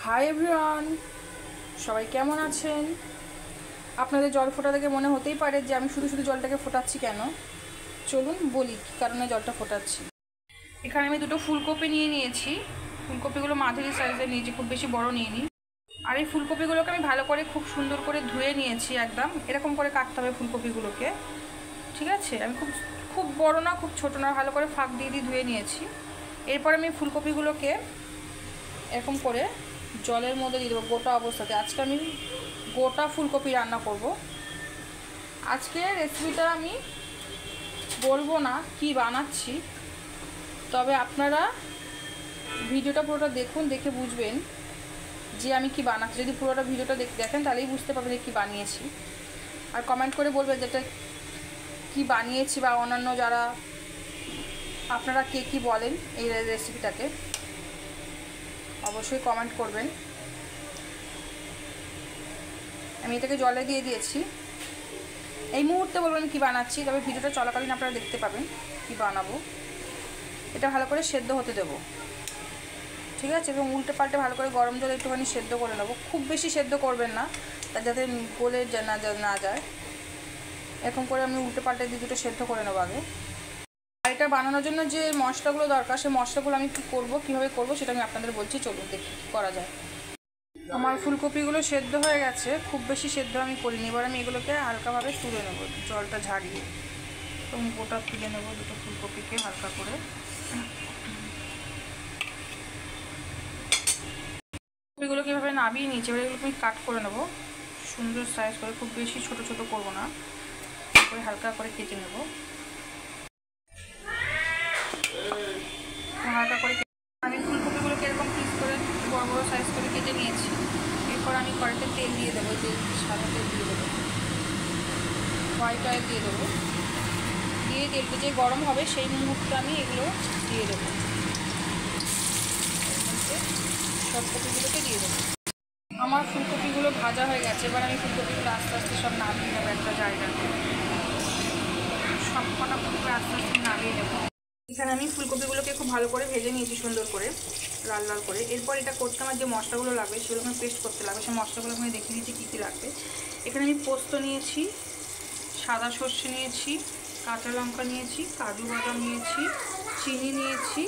Hi everyone, সবাই কেমন আছেন? আপনাদের জল ফোটা দেখে মনে হতেই পারে যে আমি শুধু শুধু জলটাকে ফোটাচ্ছি কেন। চলুন বলি কী কারণে জলটা ফোটাচ্ছি। এখানে আমি দুটো ফুলকপি নিয়ে নিয়েছি। ফুলকপিগুলো মাঝারি সাইজের নিয়েছি, খুব বেশি বড় নিইনি। আর এই ফুলকপিগুলোকে আমি ভালো করে খুব সুন্দর করে ধুয়ে নিয়েছি। একদম এরকম করে কাটতে হবে ফুলকপিগুলোকে, ঠিক আছে? আমি খুব বড় না খুব ছোটো না, ভালো করে ফাঁক দিয়ে ধুয়ে নিয়েছি। এরপর আমি ফুলকপিগুলোকে এরকম করে জলের মধ্যে দিয়ে দেবো গোটা অবস্থাতে। আজকে আমি গোটা ফুলকপি রান্না করব। আজকে রেসিপিটা আমি বলবো না কি বানাচ্ছি, তবে আপনারা ভিডিওটা পুরোটা দেখুন, দেখে বুঝবেন যে আমি কি বানাচ্ছি। যদি পুরোটা ভিডিওটা দেখেন তাহলেই বুঝতে পারবেন যে কী বানিয়েছি। আর কমেন্ট করে বলবেন যেটা কি বানিয়েছি, বা অন্যান্য যারা আপনারা কে কী বলেন এই রেসিপিটাকে, অবশ্যই কমেন্ট করবেন। আমি এটাকে জলে দিয়ে দিয়েছি। এই মুহূর্তে বলবো আমি কী বানাচ্ছি, তবে ভিডিওটা চলাকালীন আপনারা দেখতে পাবেন কী বানাবো। এটা ভালো করে সেদ্ধ হতে দেবো, ঠিক আছে? এবং উল্টে পাল্টে ভালো করে গরম জলে একটুখানি সেদ্ধ করে নেবো। খুব বেশি সেদ্ধ করবেন না, তা যাতে গলে না যায়। এরকম করে আমি উল্টে পাল্টে দিয়ে দুটো সেদ্ধ করে নেবো আগে। আর এটা বানানোর জন্য যে মশলাগুলো দরকার, সেই মশলাগুলো আমি কী করবো, কীভাবে করবো সেটা আমি আপনাদের বলছি। চলুন দেখি কী করা যায়। আমার ফুলকপিগুলো সেদ্ধ হয়ে গেছে, খুব বেশি সেদ্ধ আমি করিনি। এবার আমি এগুলোকে হালকাভাবে তুলে নেব জলটা ঝাড়িয়ে। এবং গোটা তুলে নেব দুটো ফুলকপিকে হালকা করে। ফুলকপিগুলো কীভাবে নামিয়ে নিয়েছি, এবার এগুলোকে আমি কাট করে নেব সুন্দর সাইজ করে। খুব বেশি ছোট ছোট করব না, করে হালকা করে কেটে নেব। হালকা করে আমি ফুলকপিগুলোকে এরকম পিস করে বড় বড় সাইজ করে কেটে নিয়েছি। এরপর আমি কড়াইতে তেল দিয়ে দেবো, তেল সাদা তেল দিয়ে দেবো, হোয়াইট অয়েল দিয়ে দেবো। দিয়ে তেলটা যে গরম হবে সেই মুহূর্তে আমি এগুলো দিয়ে দেবো, সব কপিগুলোকে দিয়ে দেবো। আমার ফুলকপিগুলো ভাজা হয়ে গেছে। এবার আমি ফুলকপিগুলো আস্তে আস্তে সব নামিয়ে নেবো একটা জায়গাতে। সব কটা ফুলকপি আস্তে আস্তে নামিয়ে নেবো। এখানে আমি ফুলকপিগুলোকে খুব ভালো করে ভেজে নিয়েছি, সুন্দর করে লাল লাল করে। এরপর এটা করতে আমার যে মশলাগুলো লাগবে সেগুলো আমি পেস্ট করতে লাগবে। সেই মশলাগুলো আমি দেখিয়ে দিচ্ছি কী কী লাগবে। এখানে আমি পোস্ত নিয়েছি, সাদা সর্ষে নিয়েছি, কাঁচা লঙ্কা নিয়েছি, কাজু বাদাম নিয়েছি, চিনি নিয়েছি,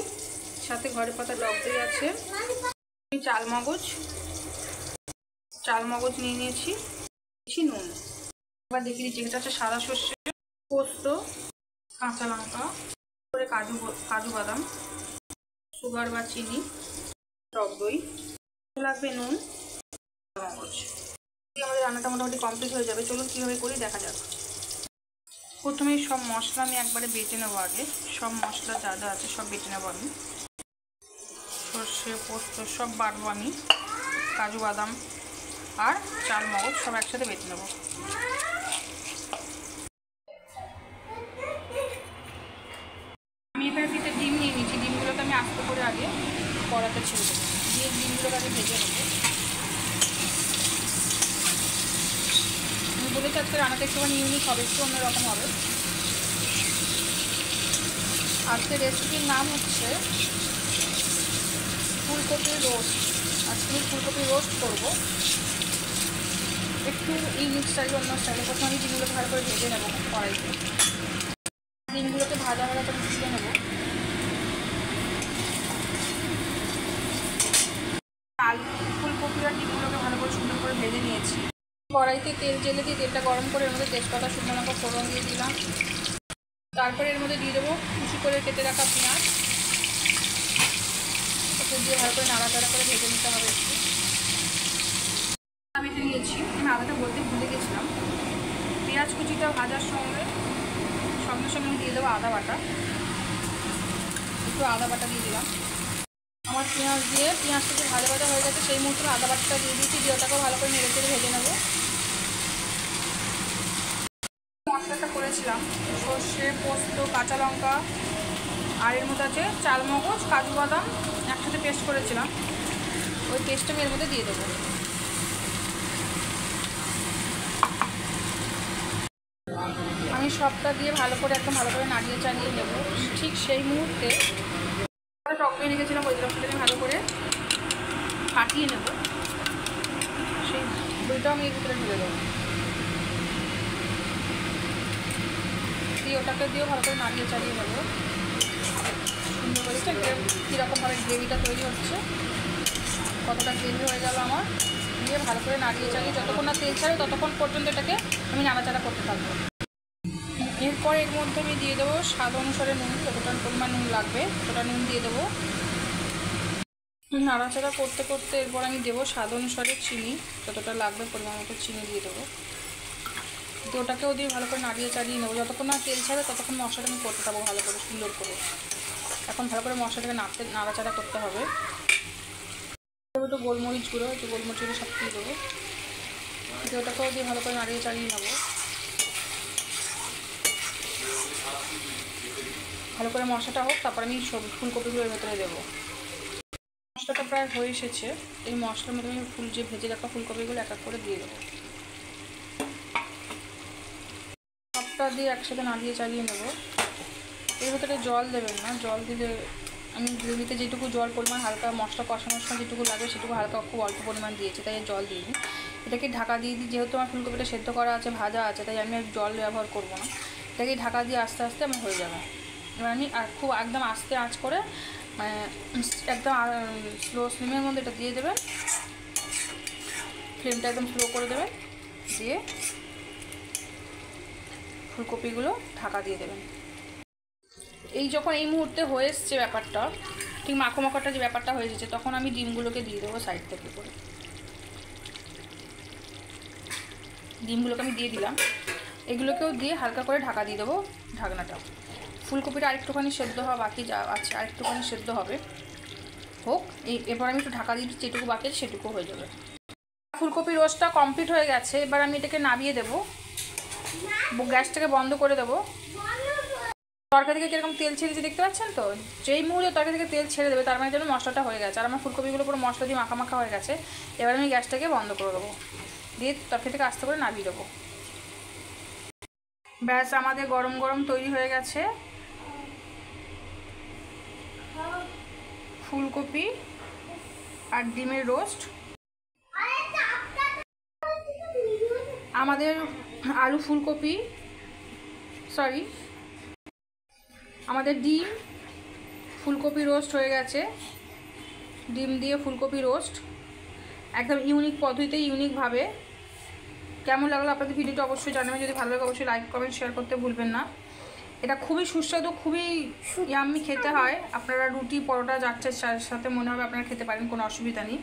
সাথে ঘরে পাতা টক দই আছে, চালমগজ নিয়ে নিয়েছি, নুন। এবার দেখিয়ে দিচ্ছি, এটা হচ্ছে সাদা সর্ষে, পোস্ত, কাঁচা লঙ্কা, করে কাজু বাদাম, সুগার বা চিনি, টক দই, লাগবে নুন, মগজ। আমাদের রান্নাটা মোটামুটি কমপ্লিট হয়ে যাবে। চলুন কীভাবে করি দেখা যাক। প্রথমে সব মশলা আমি একবারে বেটে নেবো। আগে সব মশলা যা যা আছে সব বেটে নেবো আমি। সর্ষে পোস্ত সব বাটবো আমি, কাজু বাদাম আর চাল মগজ সব একসাথে বেটে নেবো। আমি এখানে তিনটে ডিম নিয়ে নিয়েছি। ডিমগুলোকে আমি আস্তে করে আগে কড়াতে ছেড়ে দেবো, দিয়ে ডিমগুলোকে আগে ভেজে নেবো। আমি বলেছি আজকে রান্নাটা একটুখানি ইউনিক হবে, একটু অন্যরকম হবে। আজকে রেসিপির নাম হচ্ছে ফুলকপির রোস্ট। আজকে আমি ফুলকপির রোস্ট করবো, একটু ইউনিক স্টাইল, অন্য স্টাইলে। প্রথমে আমি ডিমগুলোকে ভালো করে ভেজে নেবো কড়াইতে। ডিমগুলোকে ভাজা ভাজা করে তুলে নেবো। আলু ফুলকপি আর ডিমগুলোকে ভালো করে সুন্দর করে ভেজে নিয়েছি। কড়াইতে তেল জেলে দিয়ে তেলটা গরম করে এর মধ্যে তেজপাতা শুকনো লঙ্কা ফোড়ন দিয়ে দিলাম। তারপরে এর মধ্যে দিয়ে দেবো কুচি করে কেটে রাখা পেঁয়াজ। দিয়ে ভালো করে নাড়াচাড়া করে ভেজে নিতে হবে একটু। আমি এটা নিয়েছি, আমি আদাটা বলতে ভুলে গেছিলাম। পেঁয়াজ কুচিটা ভাজার সঙ্গে সঙ্গে সঙ্গে আমি দিয়ে দেবো আদা বাটা, একটু আদা বাটা দিয়ে দিলাম। আমার পেঁয়াজটা ভাজা ভাজা হয়ে গেছে, সেই মুহূর্তে আদা বাটাটা দিয়ে দিয়েছি। দিয়ে ওটাকেও ভালো করে নেড়ে চেড়ে ভেজে নেবো। মশলাটা করেছিলাম সর্ষে পোস্ত কাঁচা লঙ্কা আর এর মধ্যে আছে চালমগজ কাজু বাদাম একসাথে পেস্ট করেছিলাম, ওই পেস্টটা আমি এর মধ্যে দিয়ে দেবো। আমি সবটা দিয়ে ভালো করে একদম ভালো করে নাড়িয়ে চাড়িয়ে নেবো। ঠিক সেই মুহূর্তে টক দই রেখেছিলাম, ওই রসটা আমি ভালো করে ফাটিয়ে নেব, সেই দইটা আমি এর ভিতরে ঢেলে দেবো, দিয়ে ওটাকে দিয়েও ভালো করে নাড়িয়ে চালিয়ে নেবো। সুন্দর করে কীরকমভাবে গ্রেভিটা তৈরি হচ্ছে, কতটা গ্রেভি হয়ে গেল আমার, দিয়ে ভালো করে নাড়িয়ে চালিয়ে যতক্ষণ না তেল ছাড়ে ততক্ষণ পর্যন্ত এটাকে আমি নাড়াচাড়া করতে থাকবো। এরপর এর মধ্যে আমি দিয়ে দেবো স্বাদ অনুসারে নুন, যতটা পরিমাণ নুন লাগবে ততটা নুন দিয়ে দেবো। নাড়াচাড়া করতে করতে এরপর আমি দেবো স্বাদ অনুসারে চিনি, যতটা লাগবে পরিমাণ মতো চিনি দিয়ে দেবো। দিয়ে ওটাকেও দিয়ে ভালো করে নাড়িয়ে চালিয়ে নেবো, যতক্ষণ না তেল ছাড়ে ততক্ষণ মশলাটা আমি করতে থাকবো ভালো করে সুন্দর করে। এখন ভালো করে মশলাটাকে নাড়াচাড়া করতে হবে। একটু গোলমরিচ গুঁড়ো, একটু গোলমরিচ গুঁড়ো সব দিয়ে দেবো, দিয়ে ওটাকেও দিয়ে ভালো করে নাড়িয়ে চালিয়ে নেবো। ভালো করে মশলাটা হোক, তারপর আমি ফুলকপিগুলো এর ভেতরে দেবো। মশলাটা প্রায় হয়ে এসেছে, এই মশলার মধ্যে আমি যে ভেজে রাখা ফুলকপিগুলো এক এক করে দিয়ে দেবো। সবটা দিয়ে একসাথে নাড়িয়ে চালিয়ে নেবো। এর ভেতরে জল দেবেন না, জল দিলে আমি গ্রেভিতে যেটুকু জল পরিমাণ হালকা মশলা কষানোর সময় যেটুকু লাগে সেটুকু হালকা খুব অল্প পরিমাণ দিয়েছি, তাই জল দিইনি। এটাকে ঢাকা দিয়ে দিই, যেহেতু আমার ফুলকপিটা সেদ্ধ করা আছে ভাজা আছে, তাই আমি আর জল ব্যবহার করবো না। এটাকে ঢাকা দিয়ে আস্তে আস্তে আমার হয়ে যাবে। এবার আমি খুব একদম আস্তে আঁচ করে মানে একদম স্লো স্লিমের মধ্যে এটা দিয়ে দেবেন, ফ্লেমটা একদম স্লো করে দেবেন, দিয়ে ফুলকপিগুলো ঢাকা দিয়ে দেবেন। এই যখন এই মুহূর্তে হয়ে এসছে ব্যাপারটা, ঠিক মাখো মাখাটা যে ব্যাপারটা হয়ে এসেছে, তখন আমি ডিমগুলোকে দিয়ে দেবো সাইড থেকে করে। ডিমগুলোকে আমি দিয়ে দিলাম, এগুলোকেও দিয়ে হালকা করে ঢাকা দিয়ে দেবো ঢাকনাটা। ফুলকপিটা আরেকটুখানি সেদ্ধ হওয়া বাকি যা আছে, আরেকটুখানি সেদ্ধ হবে, হোক। এবার আমি একটু ঢাকা দিয়ে দিচ্ছি, যেটুকু বাকি আছে সেটুকু হয়ে যাবে। ফুলকপি রোস্টটা কমপ্লিট হয়ে গেছে, এবার আমি এটাকে নামিয়ে দেবো, গ্যাসটাকে বন্ধ করে দেবো। তরকারি থেকে কীরকম তেল ছেড়েছে দেখতে পাচ্ছেন তো, যেই মুহূর্তে তরকারি থেকে তেল ছেড়ে দেবে তার মানে যেন মশলাটা হয়ে গেছে, আর আমার ফুলকপিগুলো পুরো মশলা দিয়ে মাখা মাখা হয়ে গেছে। এবার আমি গ্যাসটাকে বন্ধ করে দেবো, দিয়ে তরকারি থেকে আস্তে করে নামিয়ে দেবো। ব্যাস আমাদের গরম গরম তৈরি হয়ে গেছে ফুলকপি আর ডিমের রোস্ট। আমাদের আলু ফুলকপি আমাদের ডিম ফুলকপি রোস্ট হয়ে গেছে। ডিম দিয়ে ফুলকপি রোস্ট একদম ইউনিক পদ্ধতিতে, ইউনিকভাবে। কেমন লাগলো আপনাদের ভিডিওটা অবশ্যই জানাবেন, যদি ভালো লাগে অবশ্যই লাইক কমেন্ট শেয়ার করতে ভুলবেন না। এটা খুবই সুস্বাদু, খুবই ইয়াম্মি খেতে হয়। আপনারা রুটি পরোটা যাচ্ছের সাথে মনে হবে আপনারা খেতে পারেন, কোনো অসুবিধা নেই।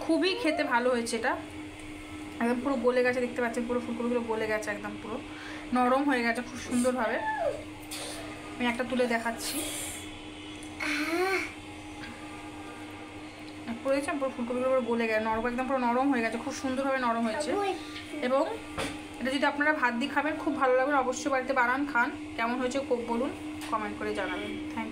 খুবই খেতে ভালো হয়েছে, এটা একদম পুরো গলে গেছে, দেখতে পাচ্ছেন পুরো ফুলকপিগুলো গলে গেছে, একদম পুরো নরম হয়ে গেছে খুব সুন্দরভাবে। আমি একটা তুলে দেখাচ্ছি, পুরো দেখছেন পুরো ফুলকপিগুলো পুরো গলে গেছে, নরম একদম পুরো নরম হয়ে গেছে, খুব সুন্দরভাবে নরম হয়েছে। এবং এটা যদি আপনারা ভাত দিয়ে খাবেন খুব ভালো লাগবে, অবশ্যই বাড়িতে বানান খান। কেমন হয়েছে বলুন, কমেন্ট করে জানাবেন। Thank you.